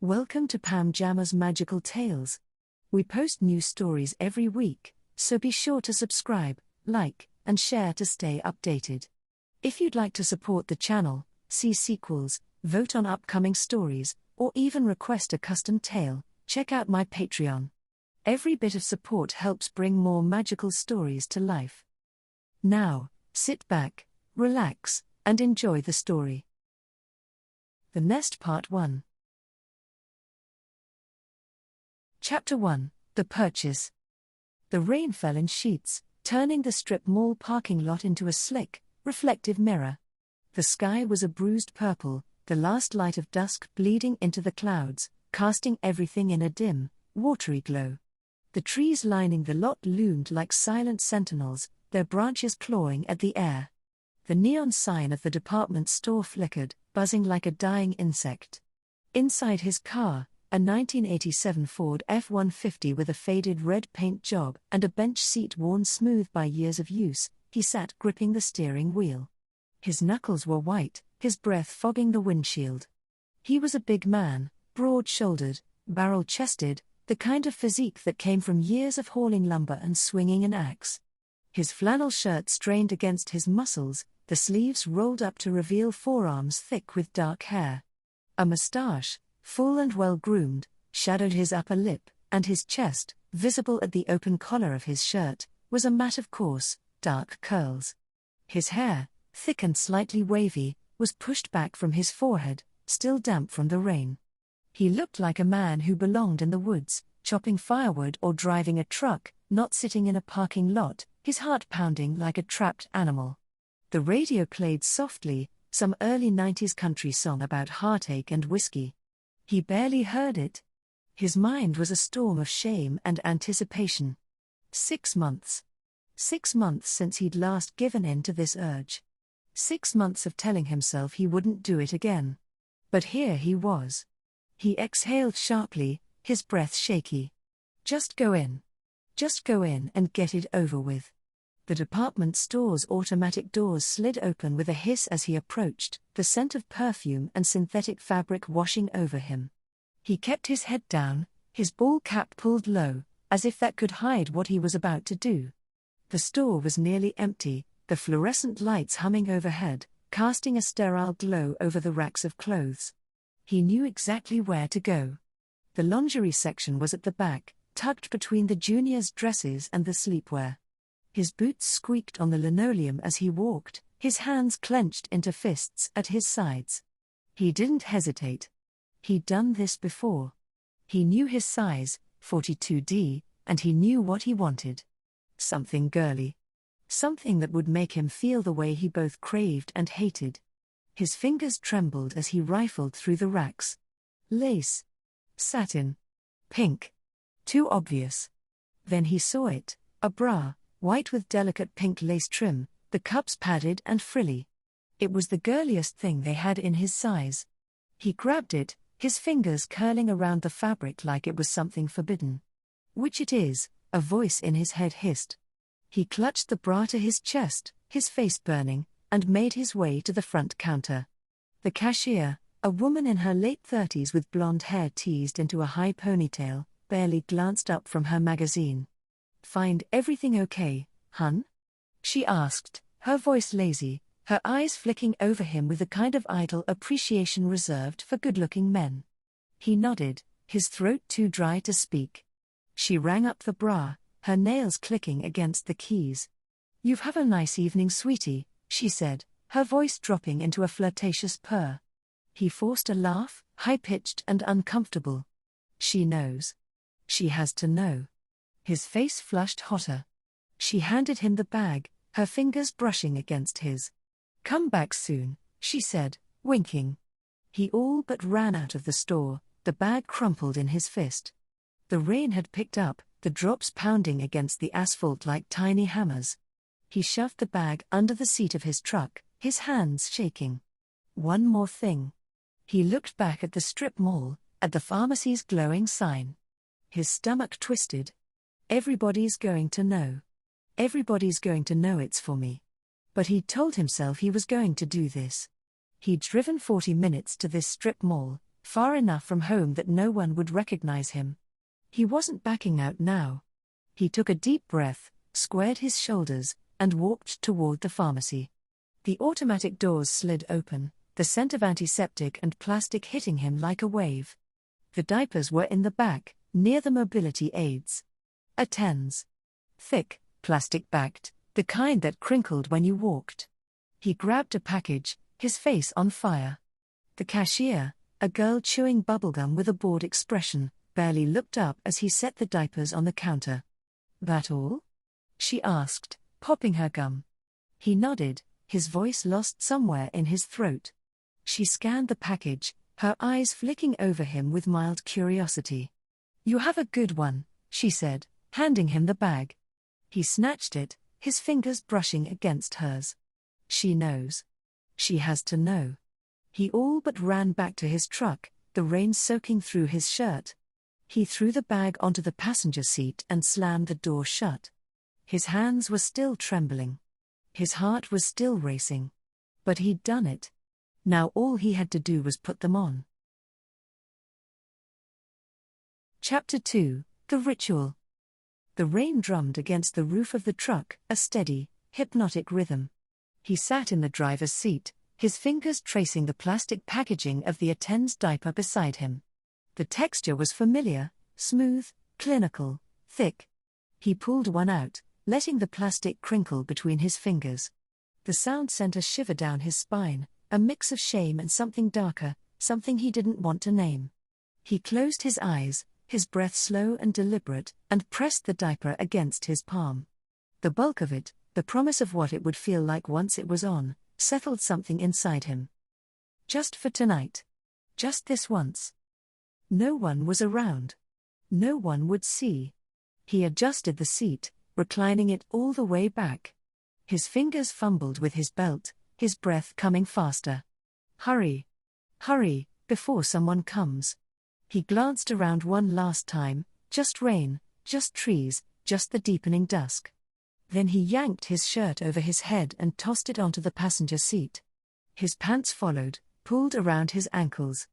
Welcome to Pam Jammer's Magical Tales. We post new stories every week, so be sure to subscribe, like, and share to stay updated. If you'd like to support the channel, see sequels, vote on upcoming stories, or even request a custom tale, check out my Patreon. Every bit of support helps bring more magical stories to life. Now, sit back, relax, and enjoy the story. The Nest Part 1. Chapter 1, The Purchase. The rain fell in sheets, turning the strip mall parking lot into a slick, reflective mirror. The sky was a bruised purple, the last light of dusk bleeding into the clouds, casting everything in a dim, watery glow. The trees lining the lot loomed like silent sentinels, their branches clawing at the air. The neon sign of the department store flickered, buzzing like a dying insect. Inside his car, a 1987 Ford F-150 with a faded red paint job and a bench seat worn smooth by years of use, he sat gripping the steering wheel. His knuckles were white, his breath fogging the windshield. He was a big man, broad-shouldered, barrel-chested, the kind of physique that came from years of hauling lumber and swinging an axe. His flannel shirt strained against his muscles, the sleeves rolled up to reveal forearms thick with dark hair. A mustache, full and well-groomed, shadowed his upper lip, and his chest, visible at the open collar of his shirt, was a mat of coarse, dark curls. His hair, thick and slightly wavy, was pushed back from his forehead, still damp from the rain. He looked like a man who belonged in the woods, chopping firewood or driving a truck, not sitting in a parking lot, his heart pounding like a trapped animal. The radio played softly, some early 90s country song about heartache and whiskey. He barely heard it. His mind was a storm of shame and anticipation. 6 months. 6 months since he'd last given in to this urge. 6 months of telling himself he wouldn't do it again. But here he was. He exhaled sharply, his breath shaky. Just go in. Just go in and get it over with. The department store's automatic doors slid open with a hiss as he approached, the scent of perfume and synthetic fabric washing over him. He kept his head down, his ball cap pulled low, as if that could hide what he was about to do. The store was nearly empty, the fluorescent lights humming overhead, casting a sterile glow over the racks of clothes. He knew exactly where to go. The lingerie section was at the back, tucked between the juniors' dresses and the sleepwear. His boots squeaked on the linoleum as he walked, his hands clenched into fists at his sides. He didn't hesitate. He'd done this before. He knew his size, 42D, and he knew what he wanted. Something girly. Something that would make him feel the way he both craved and hated. His fingers trembled as he rifled through the racks. Lace. Satin. Pink. Too obvious. Then he saw it, a bra, white with delicate pink lace trim, the cups padded and frilly. It was the girliest thing they had in his size. He grabbed it, his fingers curling around the fabric like it was something forbidden. Which it is, a voice in his head hissed. He clutched the bra to his chest, his face burning, and made his way to the front counter. The cashier, a woman in her late 30s with blonde hair teased into a high ponytail, barely glanced up from her magazine. "Find everything okay, hun?" she asked, her voice lazy, her eyes flicking over him with the kind of idle appreciation reserved for good-looking men. He nodded, his throat too dry to speak. She rang up the bra, her nails clicking against the keys. "You have a nice evening, sweetie," she said, her voice dropping into a flirtatious purr. He forced a laugh, high-pitched and uncomfortable. She knows. She has to know. His face flushed hotter. She handed him the bag, her fingers brushing against his. "Come back soon," she said, winking. He all but ran out of the store, the bag crumpled in his fist. The rain had picked up, the drops pounding against the asphalt like tiny hammers. He shoved the bag under the seat of his truck, his hands shaking. One more thing. He looked back at the strip mall, at the pharmacy's glowing sign. His stomach twisted. Everybody's going to know. Everybody's going to know it's for me. But he'd told himself he was going to do this. He'd driven 40 minutes to this strip mall, far enough from home that no one would recognize him. He wasn't backing out now. He took a deep breath, squared his shoulders, and walked toward the pharmacy. The automatic doors slid open, the scent of antiseptic and plastic hitting him like a wave. The diapers were in the back, near the mobility aids. A tens. Thick, plastic-backed, the kind that crinkled when you walked. He grabbed a package, his face on fire. The cashier, a girl chewing bubblegum with a bored expression, barely looked up as he set the diapers on the counter. "That all?" she asked, popping her gum. He nodded, his voice lost somewhere in his throat. She scanned the package, her eyes flicking over him with mild curiosity. "You have a good one," she said, handing him the bag. He snatched it, his fingers brushing against hers. She knows. She has to know. He all but ran back to his truck, the rain soaking through his shirt. He threw the bag onto the passenger seat and slammed the door shut. His hands were still trembling. His heart was still racing. But he'd done it. Now all he had to do was put them on. Chapter 2: The Ritual. The rain drummed against the roof of the truck, a steady, hypnotic rhythm. He sat in the driver's seat, his fingers tracing the plastic packaging of the attend's diaper beside him. The texture was familiar, smooth, clinical, thick. He pulled one out, letting the plastic crinkle between his fingers. The sound sent a shiver down his spine, a mix of shame and something darker, something he didn't want to name. He closed his eyes, his breath slow and deliberate, and pressed the diaper against his palm. The bulk of it, the promise of what it would feel like once it was on, settled something inside him. Just for tonight. Just this once. No one was around. No one would see. He adjusted the seat, reclining it all the way back. His fingers fumbled with his belt, his breath coming faster. Hurry. Hurry, before someone comes. He glanced around one last time, just rain, just trees, just the deepening dusk. Then he yanked his shirt over his head and tossed it onto the passenger seat. His pants followed, pulled around his ankles.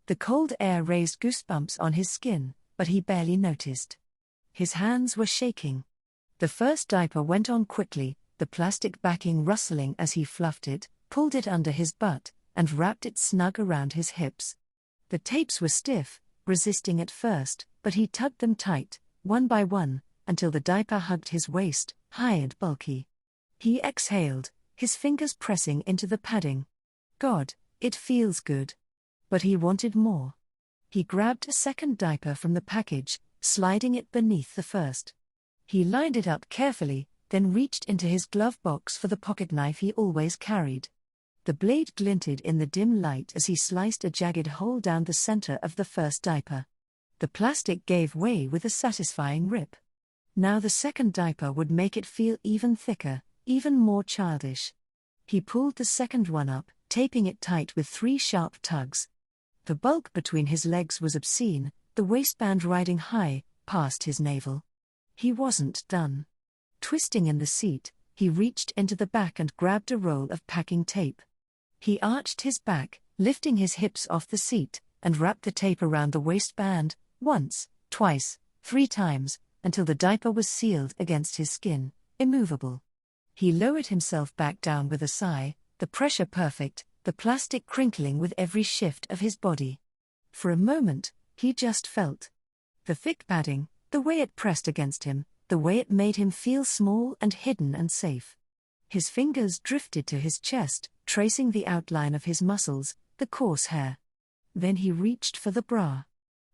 The cold air raised goosebumps on his skin, but he barely noticed. His hands were shaking. The first diaper went on quickly, the plastic backing rustling as he fluffed it, pulled it under his butt, and wrapped it snug around his hips. The tapes were stiff, resisting at first, but he tugged them tight, one by one, until the diaper hugged his waist, high and bulky. He exhaled, his fingers pressing into the padding. God, it feels good. But he wanted more. He grabbed a second diaper from the package, sliding it beneath the first. He lined it up carefully, then reached into his glove box for the pocket knife he always carried. The blade glinted in the dim light as he sliced a jagged hole down the center of the first diaper. The plastic gave way with a satisfying rip. Now the second diaper would make it feel even thicker, even more childish. He pulled the second one up, taping it tight with 3 sharp tugs. The bulk between his legs was obscene, the waistband riding high, past his navel. He wasn't done. Twisting in the seat, he reached into the back and grabbed a roll of packing tape. He arched his back, lifting his hips off the seat, and wrapped the tape around the waistband, once, twice, 3 times, until the diaper was sealed against his skin, immovable. He lowered himself back down with a sigh, the pressure perfect, the plastic crinkling with every shift of his body. For a moment, he just felt. The thick padding, the way it pressed against him, the way it made him feel small and hidden and safe. His fingers drifted to his chest, tracing the outline of his muscles, the coarse hair. Then he reached for the bra.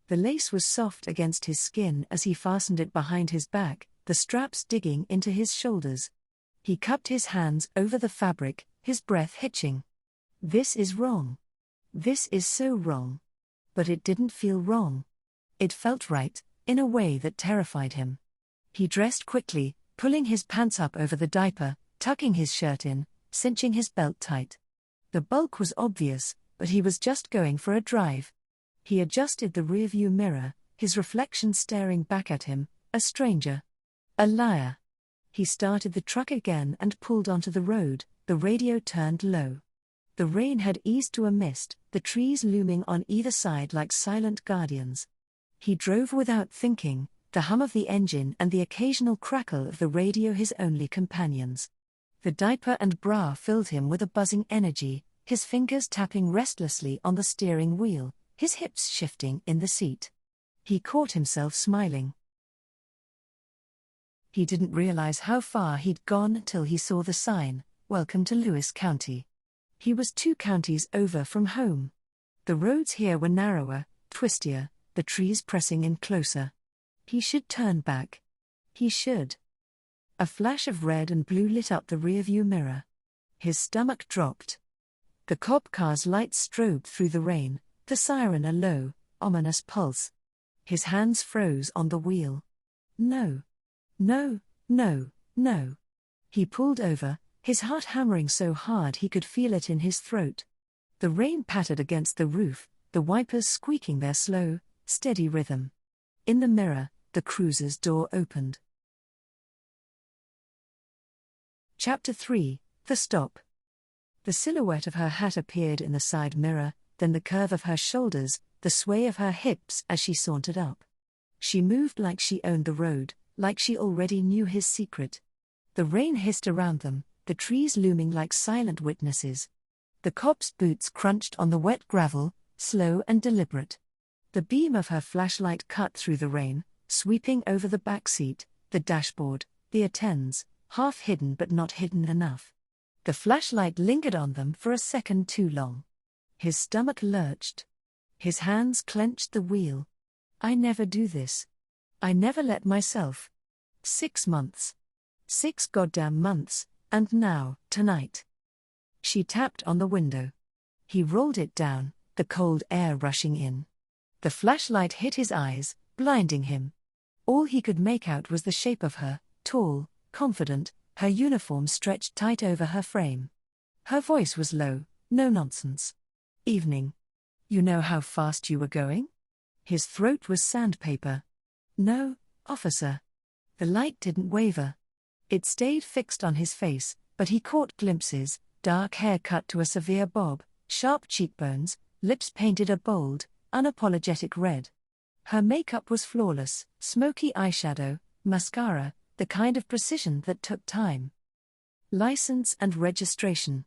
The lace was soft against his skin as he fastened it behind his back, the straps digging into his shoulders. He cupped his hands over the fabric, his breath hitching. This is wrong. This is so wrong. But it didn't feel wrong. It felt right, in a way that terrified him. He dressed quickly, pulling his pants up over the diaper, tucking his shirt in, cinching his belt tight. The bulk was obvious, but he was just going for a drive. He adjusted the rearview mirror, his reflection staring back at him, a stranger. A liar. He started the truck again and pulled onto the road, the radio turned low. The rain had eased to a mist, the trees looming on either side like silent guardians. He drove without thinking, the hum of the engine and the occasional crackle of the radio his only companions. The diaper and bra filled him with a buzzing energy, his fingers tapping restlessly on the steering wheel, his hips shifting in the seat. He caught himself smiling. He didn't realize how far he'd gone till he saw the sign, "Welcome to Lewis County." He was 2 counties over from home. The roads here were narrower, twistier, the trees pressing in closer. He should turn back. He should. A flash of red and blue lit up the rearview mirror. His stomach dropped. The cop car's lights strobed through the rain, the siren a low, ominous pulse. His hands froze on the wheel. No. No, no, no. He pulled over, his heart hammering so hard he could feel it in his throat. The rain pattered against the roof, the wipers squeaking their slow, steady rhythm. In the mirror, the cruiser's door opened. Chapter 3, The Stop. The silhouette of her hat appeared in the side mirror, then the curve of her shoulders, the sway of her hips as she sauntered up. She moved like she owned the road, like she already knew his secret. The rain hissed around them, the trees looming like silent witnesses. The cop's boots crunched on the wet gravel, slow and deliberate. The beam of her flashlight cut through the rain, sweeping over the back seat, the dashboard, the attends, half hidden but not hidden enough. The flashlight lingered on them for a second too long. His stomach lurched. His hands clenched the wheel. I never do this. I never let myself. 6 months. 6 goddamn months, and now, tonight. She tapped on the window. He rolled it down, the cold air rushing in. The flashlight hit his eyes, blinding him. All he could make out was the shape of her, tall, confident, her uniform stretched tight over her frame. Her voice was low, no nonsense. Evening. You know how fast you were going? His throat was sandpaper. No, officer. The light didn't waver. It stayed fixed on his face, but he caught glimpses, dark hair cut to a severe bob, sharp cheekbones, lips painted a bold, unapologetic red. Her makeup was flawless, smoky eyeshadow, mascara, the kind of precision that took time. License and registration.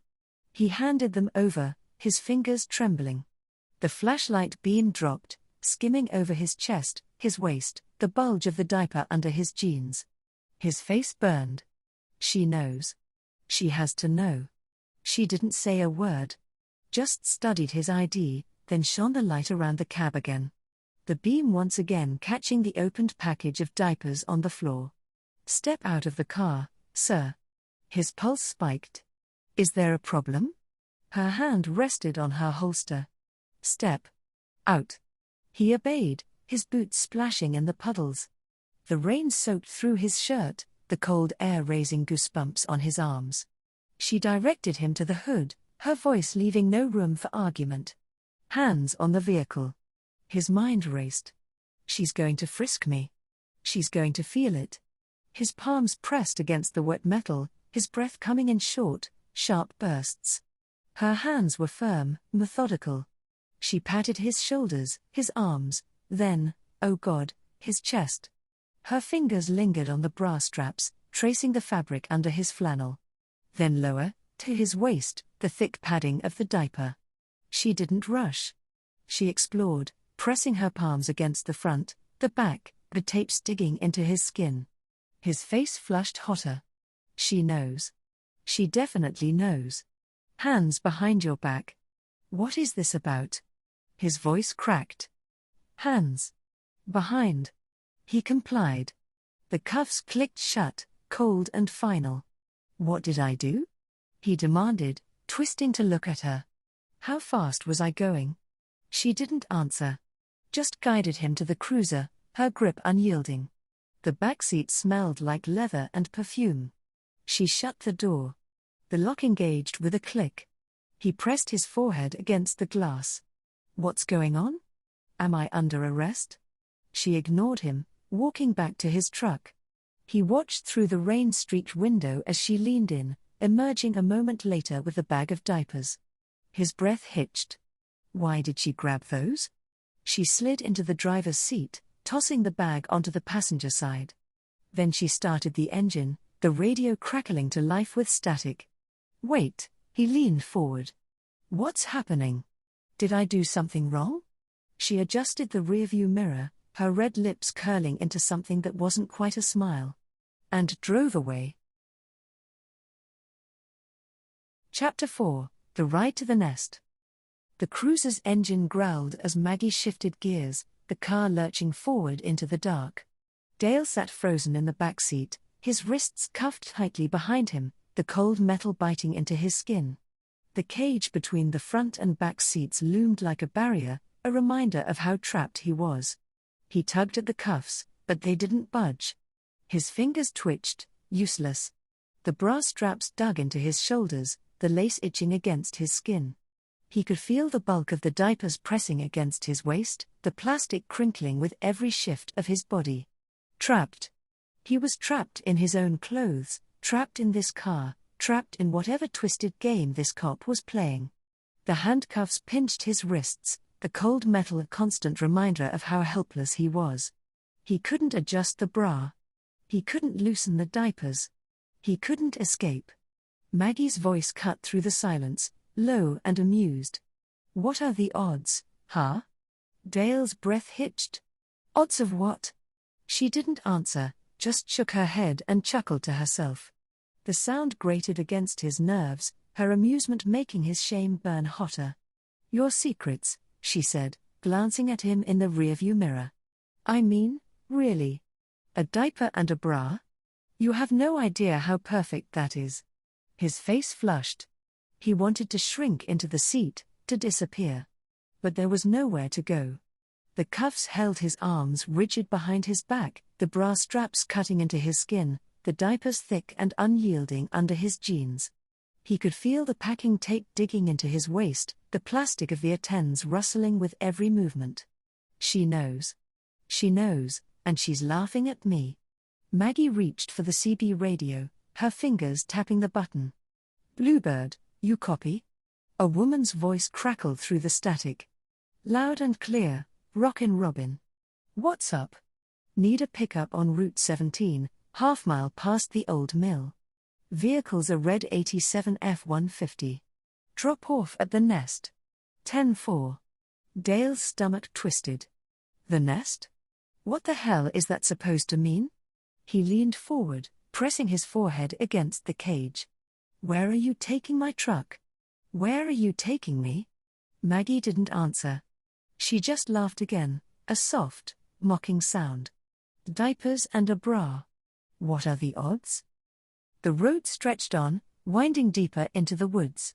He handed them over, his fingers trembling. The flashlight beam dropped, skimming over his chest, his waist, the bulge of the diaper under his jeans. His face burned. She knows. She has to know. She didn't say a word. Just studied his ID, then shone the light around the cab again. The beam once again catching the opened package of diapers on the floor. Step out of the car, sir. His pulse spiked. Is there a problem? Her hand rested on her holster. Step out. He obeyed, his boots splashing in the puddles. The rain soaked through his shirt, the cold air raising goosebumps on his arms. She directed him to the hood, her voice leaving no room for argument. Hands on the vehicle. His mind raced. She's going to frisk me. She's going to feel it. His palms pressed against the wet metal, his breath coming in short, sharp bursts. Her hands were firm, methodical. She patted his shoulders, his arms, then, oh God, his chest. Her fingers lingered on the bra straps, tracing the fabric under his flannel. Then lower, to his waist, the thick padding of the diaper. She didn't rush. She explored, pressing her palms against the front, the back, the tapes digging into his skin. His face flushed hotter. She knows. She definitely knows. Hands behind your back. What is this about? His voice cracked. Hands. Behind. He complied. The cuffs clicked shut, cold and final. What did I do? He demanded, twisting to look at her. How fast was I going? She didn't answer. Just guided him to the cruiser, her grip unyielding. The back seat smelled like leather and perfume. She shut the door. The lock engaged with a click. He pressed his forehead against the glass. What's going on? Am I under arrest? She ignored him, walking back to his truck. He watched through the rain-streaked window as she leaned in, emerging a moment later with a bag of diapers. His breath hitched. Why did she grab those? She slid into the driver's seat, tossing the bag onto the passenger side. Then she started the engine, the radio crackling to life with static. Wait, he leaned forward. What's happening? Did I do something wrong? She adjusted the rearview mirror, her red lips curling into something that wasn't quite a smile. And drove away. Chapter 4, The Ride to the Nest. The cruiser's engine growled as Maggie shifted gears, the car lurching forward into the dark. Dale sat frozen in the back seat, his wrists cuffed tightly behind him, the cold metal biting into his skin. The cage between the front and back seats loomed like a barrier, a reminder of how trapped he was. He tugged at the cuffs, but they didn't budge. His fingers twitched, useless. The brass straps dug into his shoulders, the lace itching against his skin. He could feel the bulk of the diapers pressing against his waist, the plastic crinkling with every shift of his body. Trapped. He was trapped in his own clothes, trapped in this car, trapped in whatever twisted game this cop was playing. The handcuffs pinched his wrists, the cold metal a constant reminder of how helpless he was. He couldn't adjust the bra. He couldn't loosen the diapers. He couldn't escape. Maggie's voice cut through the silence, low and amused. What are the odds, huh? Dale's breath hitched. Odds of what? She didn't answer, just shook her head and chuckled to herself. The sound grated against his nerves, her amusement making his shame burn hotter. Your secrets, she said, glancing at him in the rearview mirror. I mean, really? A diaper and a bra? You have no idea how perfect that is. His face flushed. He wanted to shrink into the seat, to disappear. But there was nowhere to go. The cuffs held his arms rigid behind his back, the bra straps cutting into his skin, the diapers thick and unyielding under his jeans. He could feel the packing tape digging into his waist, the plastic of the attends rustling with every movement. She knows. She knows, and she's laughing at me. Maggie reached for the CB radio, her fingers tapping the button. Bluebird, you copy? A woman's voice crackled through the static. Loud and clear, Rockin' Robin. What's up? Need a pickup on Route 17, half-mile past the old mill. Vehicle's a red 87 F-150. Drop off at the nest. 10-4. Dale's stomach twisted. The nest? What the hell is that supposed to mean? He leaned forward, pressing his forehead against the cage. Where are you taking my truck? Where are you taking me? Maggie didn't answer. She just laughed again, a soft, mocking sound. Diapers and a bra. What are the odds? The road stretched on, winding deeper into the woods.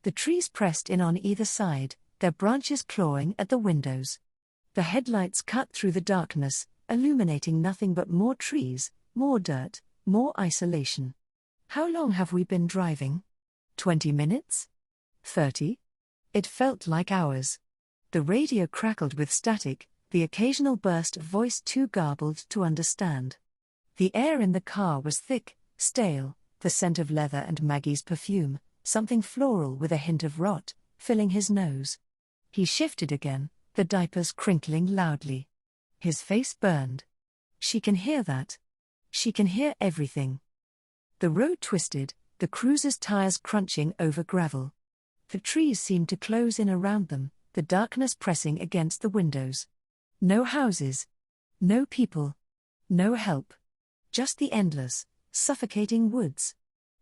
The trees pressed in on either side, their branches clawing at the windows. The headlights cut through the darkness, illuminating nothing but more trees, more dirt, more isolation. How long have we been driving? 20 minutes? 30? It felt like hours. The radio crackled with static, the occasional burst of voice too garbled to understand. The air in the car was thick, stale, the scent of leather and Maggie's perfume, something floral with a hint of rot, filling his nose. He shifted again, the diapers crinkling loudly. His face burned. She can hear that. She can hear everything. The road twisted, the cruiser's tires crunching over gravel. The trees seemed to close in around them, the darkness pressing against the windows. No houses. No people. No help. Just the endless, suffocating woods.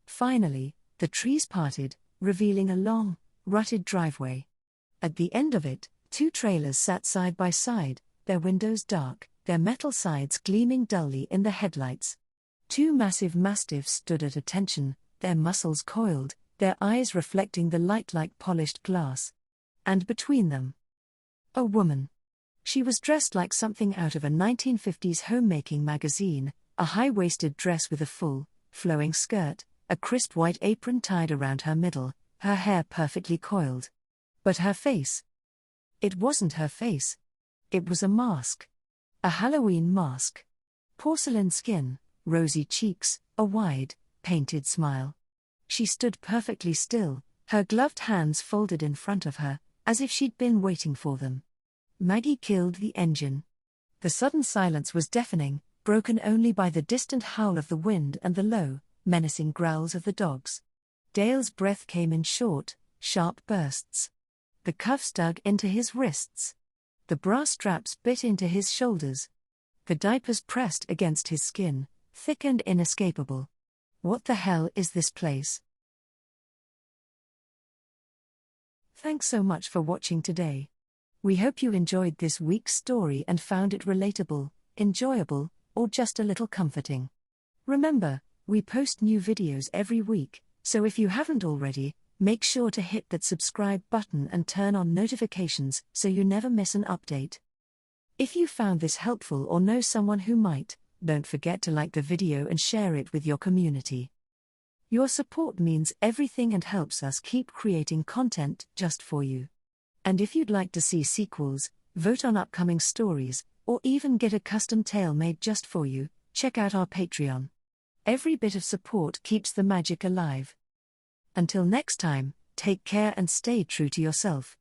Finally, the trees parted, revealing a long, rutted driveway. At the end of it, two trailers sat side by side, their windows dark, their metal sides gleaming dully in the headlights. Two massive mastiffs stood at attention, their muscles coiled, their eyes reflecting the light like polished glass. And between them, a woman. She was dressed like something out of a 1950s homemaking magazine, a high-waisted dress with a full, flowing skirt, a crisp white apron tied around her middle, her hair perfectly coiled. But her face. It wasn't her face. It was a mask. A Halloween mask. Porcelain skin, rosy cheeks, a wide, painted smile. She stood perfectly still, Her gloved hands folded in front of her, as if she'd been waiting for them. Maggie killed the engine. The sudden silence was deafening, broken only by the distant howl of the wind and the low, menacing growls of the dogs. Dale's breath came in short, sharp bursts. The cuffs dug into his wrists. The brass straps bit into his shoulders. The diapers pressed against his skin, thick and inescapable. What the hell is this place? Thanks so much for watching today. We hope you enjoyed this week's story and found it relatable, enjoyable, or just a little comforting. Remember, we post new videos every week, so if you haven't already, make sure to hit that subscribe button and turn on notifications so you never miss an update. If you found this helpful or know someone who might, don't forget to like the video and share it with your community. Your support means everything and helps us keep creating content just for you. And if you'd like to see sequels, vote on upcoming stories, or even get a custom tale made just for you, check out our Patreon. Every bit of support keeps the magic alive. Until next time, take care and stay true to yourself.